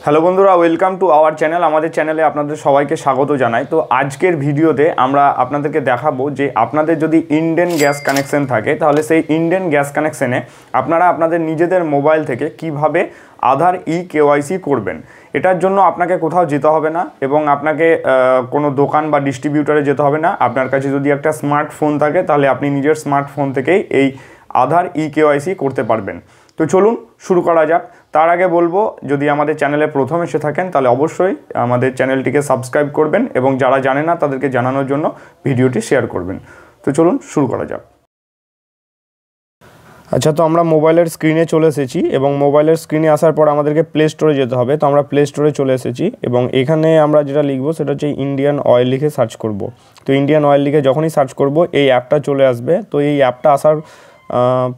Hello বন্ধুরা, welcome to our channel. আমাদের চ্যানেলে আপনাদের সবাইকে স্বাগত জানাই। তো আজকের ভিডিওতে আমরা আপনাদেরকে দেখাবো যে আপনাদের যদি ইন্ডিয়ান গ্যাস কানেকশন থাকে তাহলে সেই ইন্ডিয়ান গ্যাস কানেকশনে আপনারা আপনাদের নিজেদের মোবাইল থেকে কিভাবে আধার কেওয়াইসি করবেন। এটার জন্য আপনাকে কোথাও যেতে হবে না এবং আপনাকে কোনো দোকান বা ডিস্ট্রিবিউটারে যেতে হবে না। আপনার কাছে যদি একটা স্মার্টফোন থাকে তাহলে আপনি নিজের স্মার্টফোন থেকেই এই আধার কেওয়াইসি করতে পারবেন। তো চলুন শুরু করা যাক। তার আগে বলবো, যদি আমাদের চ্যানেলে প্রথম এসে থাকেন তাহলে অবশ্যই আমাদের চ্যানেলটিকে সাবস্ক্রাইব করবেন এবং যারা জানে না তাদেরকে জানানোর জন্য ভিডিওটি শেয়ার করবেন। তো চলুন শুরু করা যাক। আচ্ছা, তো আমরা মোবাইলের স্ক্রিনে চলে এসেছি এবং মোবাইলের স্ক্রিনে আসার পর আমাদেরকে প্লে স্টোরে যেতে হবে। তো আমরা প্লে স্টোরে চলে এসেছি এবং এখানে আমরা যেটা লিখবো সেটা হচ্ছে ইন্ডিয়ান অয়েল লিখে সার্চ করব। তো ইন্ডিয়ান অয়েল লিখে যখনই সার্চ করব এই অ্যাপটা চলে আসবে। তো এই অ্যাপটা আসার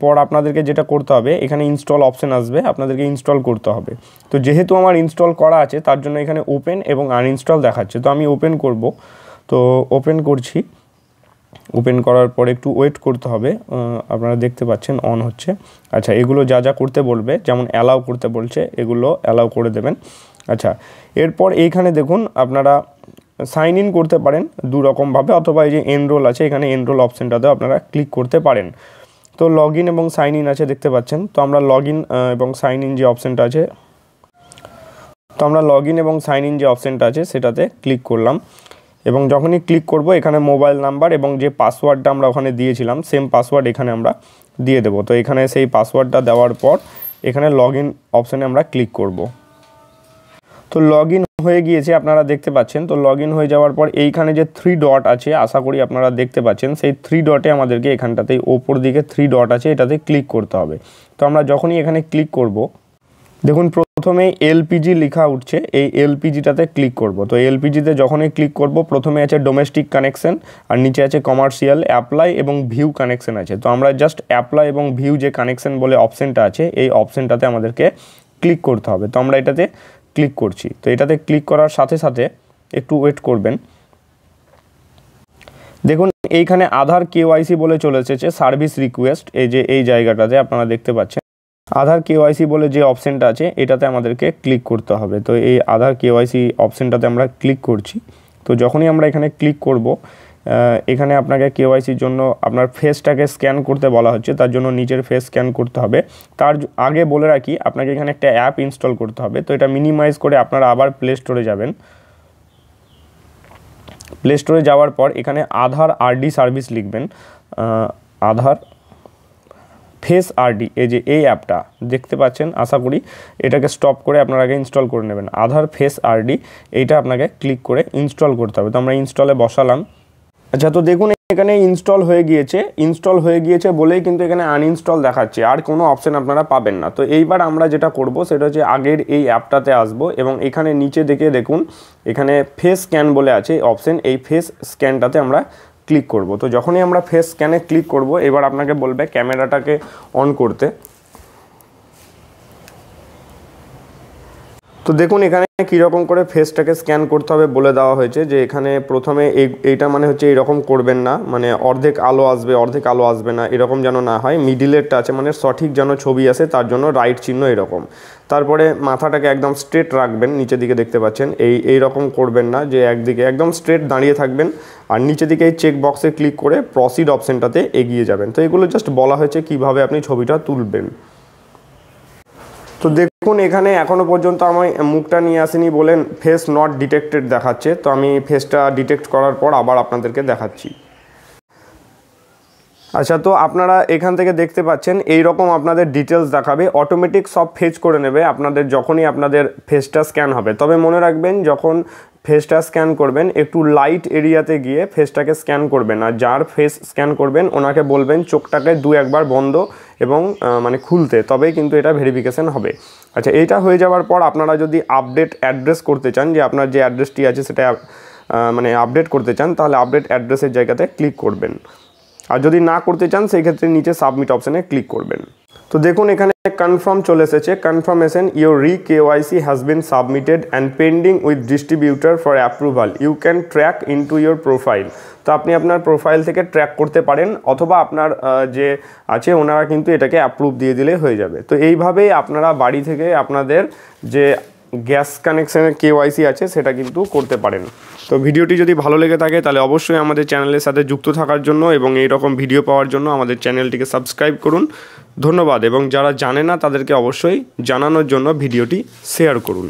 পর আপনাদেরকে যেটা করতে হবে, এখানে ইনস্টল অপশান আসবে, আপনাদেরকে ইনস্টল করতে হবে। তো যেহেতু আমার ইনস্টল করা আছে তার জন্য এখানে ওপেন এবং আনইনস্টল দেখাচ্ছে। তো আমি ওপেন করব। তো ওপেন করছি। ওপেন করার পর একটু ওয়েট করতে হবে। আপনারা দেখতে পাচ্ছেন অন হচ্ছে। আচ্ছা, এগুলো যা যা করতে বলবে, যেমন অ্যালাউ করতে বলছে, এগুলো অ্যালাউ করে দেবেন। আচ্ছা, এরপর এইখানে দেখুন আপনারা সাইন ইন করতে পারেন দু রকমভাবে, অথবা এই যে এনরোল আছে, এখানে এনরোল অপশানটাতেও আপনারা ক্লিক করতে পারেন। তো লগ ইন এবং সাইন ইন আছে, দেখতে পাচ্ছেন। তো আমরা লগ ইন এবং সাইন ইন যে অপশানটা আছে, সেটাতে ক্লিক করলাম এবং যখনই ক্লিক করব এখানে মোবাইল নাম্বার এবং যে পাসওয়ার্ডটা আমরা ওখানে দিয়েছিলাম সেম পাসওয়ার্ড এখানে আমরা দিয়ে দেবো। তো এখানে সেই পাসওয়ার্ডটা দেওয়ার পর এখানে লগ ইন অপশানে আমরা ক্লিক করব। তো লগ ইন হয়ে গিয়েছে, আপনারা দেখতে পাচ্ছেন। তো লগ ইন হয়ে যাওয়ার পর এইখানে যে 3 ডট আছে, আশা করি আপনারা দেখতে পাচ্ছেন, সেই 3 ডটে আমাদেরকে এখানটাতেই ওপর দিকে 3 ডট আছে, এটাতে ক্লিক করতে হবে। তো আমরা যখনই এখানে ক্লিক করব, দেখুন প্রথমে এলপিজি লেখা উঠছে, এই এলপিজিটাতে ক্লিক করব। তো এলপিজিতে যখনই ক্লিক করব প্রথমে আছে ডোমেস্টিক কানেকশন আর নিচে আছে কমার্শিয়াল, অ্যাপ্লাই এবং ভিউ কানেকশন আছে। তো আমরা জাস্ট অ্যাপ্লাই এবং ভিউ যে কানেকশন বলে অপশানটা আছে এই অপশানটাতে আমাদেরকে ক্লিক করতে হবে। তো আমরা এটাতে ক্লিক করছি। তো এটাতে ক্লিক করার সাথে সাথে একটু ওয়েট করবেন। দেখুন এইখানে আধার কেওয়াইসি বলে চলে এসেছে, সার্ভিস রিকোয়েস্ট, এই যে এই জায়গাটাতে আপনারা দেখতে পাচ্ছেন আধার কেওয়াইসি বলে যে অপশানটা আছে এটাতে আমাদেরকে ক্লিক করতে হবে। তো এই আধার কেওয়াইসি অপশানটাতে আমরা ক্লিক করছি। তো যখনই আমরা এখানে ক্লিক করব, এখানে আপনাকে কেওয়াইসির জন্য আপনার ফেসটাকে স্ক্যান করতে বলা হচ্ছে, তার জন্য নিজের ফেস স্ক্যান করতে হবে। তার আগে বলে রাখি, আপনাকে এখানে একটা অ্যাপ ইনস্টল করতে হবে। তো এটা মিনিমাইজ করে আপনারা আবার প্লে স্টোরে যাবেন। প্লে স্টোরে যাওয়ার পর এখানে আধার আরডি সার্ভিস লিখবেন, আধার ফেস আরডি, এই যে এই অ্যাপটা দেখতে পাচ্ছেন, আশা করি এটাকে স্টপ করে আপনারা আগে ইনস্টল করে নেবেন। আধার ফেস আরডি এইটা আপনাকে ক্লিক করে ইনস্টল করতে হবে। তো আমরা ইনস্টলে বসালাম। আচ্ছা, তো দেখুন এখানে ইনস্টল হয়ে গিয়েছে বলেই কিন্তু এখানে আনইনস্টল দেখাচ্ছে, আর কোনো অপশান আপনারা পাবেন না। তো এইবার আমরা যেটা করব সেটা হচ্ছে আগের এই অ্যাপটাতে আসব এবং এখানে নিচে দেখুন এখানে ফেস স্ক্যান বলে আছে অপশান, এই ফেস স্ক্যানটাতে আমরা ক্লিক করব। তো যখনই আমরা ফেস স্ক্যানে ক্লিক করব এবার আপনাকে বলবে ক্যামেরাটাকে অন করতে। তো দেখুন এখানে কীরকম করে ফেসটাকে স্ক্যান করতে হবে বলে দেওয়া হয়েছে, যে এখানে প্রথমে এইটা মানে হচ্ছে এইরকম করবেন না, মানে অর্ধেক আলো আসবে না, এরকম যেন না হয়। মিডিলেরটা আছে মানে সঠিক যেন ছবি আসে, তার জন্য রাইট চিহ্ন এরকম। তারপরে মাথাটাকে একদম স্ট্রেট রাখবেন, নিচের দিকে দেখতে পাচ্ছেন, এইরকম করবেন না যে একদিকে, একদম স্ট্রেট দাঁড়িয়ে থাকবেন। আর নিচের দিকে এই চেক বক্সে ক্লিক করে প্রসিড অপশানটাতে এগিয়ে যাবেন। তো এগুলো জাস্ট বলা হয়েছে কিভাবে আপনি ছবিটা তুলবেন। তো দেখুন এখানে এখনও পর্যন্ত আমার মুখটা নিয়ে আসেনি বলে ফেস নট ডিটেক্টেড দেখাচ্ছে। তো আমি ফেসটা ডিটেক্ট করার পর আবার আপনাদেরকে দেখাচ্ছি। আচ্ছা, তো আপনারা এখান থেকে দেখতে পাচ্ছেন এই রকম আপনাদের ডিটেলস দেখাবে, অটোমেটিক সব ফেচ করে নেবে আপনাদের যখনই আপনাদের ফেসটা স্ক্যান হবে। তবে মনে রাখবেন যখন ফেসটা স্ক্যান করবেন একটু লাইট এরিয়াতে গিয়ে ফেসটাকে স্ক্যান করবেন, আর যার ফেস স্ক্যান করবেন ওনাকে বলবেন চোখটাকে 2-1 বন্ধ এবং মানে খুলতে, তবেই কিন্তু এটা ভেরিফিকেশান হবে। আচ্ছা, এইটা হয়ে যাওয়ার পর আপনারা যদি আপডেট অ্যাড্রেস করতে চান, যে আপনার যে অ্যাড্রেসটি আছে সেটা মানে আপডেট করতে চান, তাহলে আপডেট অ্যাড্রেসের জায়গাতে ক্লিক করবেন। আর যদি না করতে চান সেই ক্ষেত্রে নিচে সাবমিট অপশানে ক্লিক করবেন। তো দেখুন এখানে কনফার্ম চলে এসেছে, confirmation your KYC has been submitted and pending with distributor for approval, you can track into your profile. তো আপনি আপনার প্রোফাইল থেকে ট্র্যাক করতে পারেন, অথবা আপনার যে আছে ওনারা কিন্তু এটাকে অ্যাপ্রুভ দিয়ে দিলে হয়ে যাবে। তো এইভাবেই আপনারা বাড়ি থেকে আপনাদের যে গ্যাস কানেকশানের KYC আছে সেটা কিন্তু করতে পারেন। তো ভিডিওটি যদি ভালো লেগে থাকে তাহলে অবশ্যই আমাদের চ্যানেলের সাথে যুক্ত থাকার জন্য এবং এই রকম ভিডিও পাওয়ার জন্য আমাদের চ্যানেলটিকে সাবস্ক্রাইব করুন। ধন্যবাদ। এবং যারা জানে না তাদেরকে অবশ্যই জানানোর জন্য ভিডিওটি শেয়ার করুন।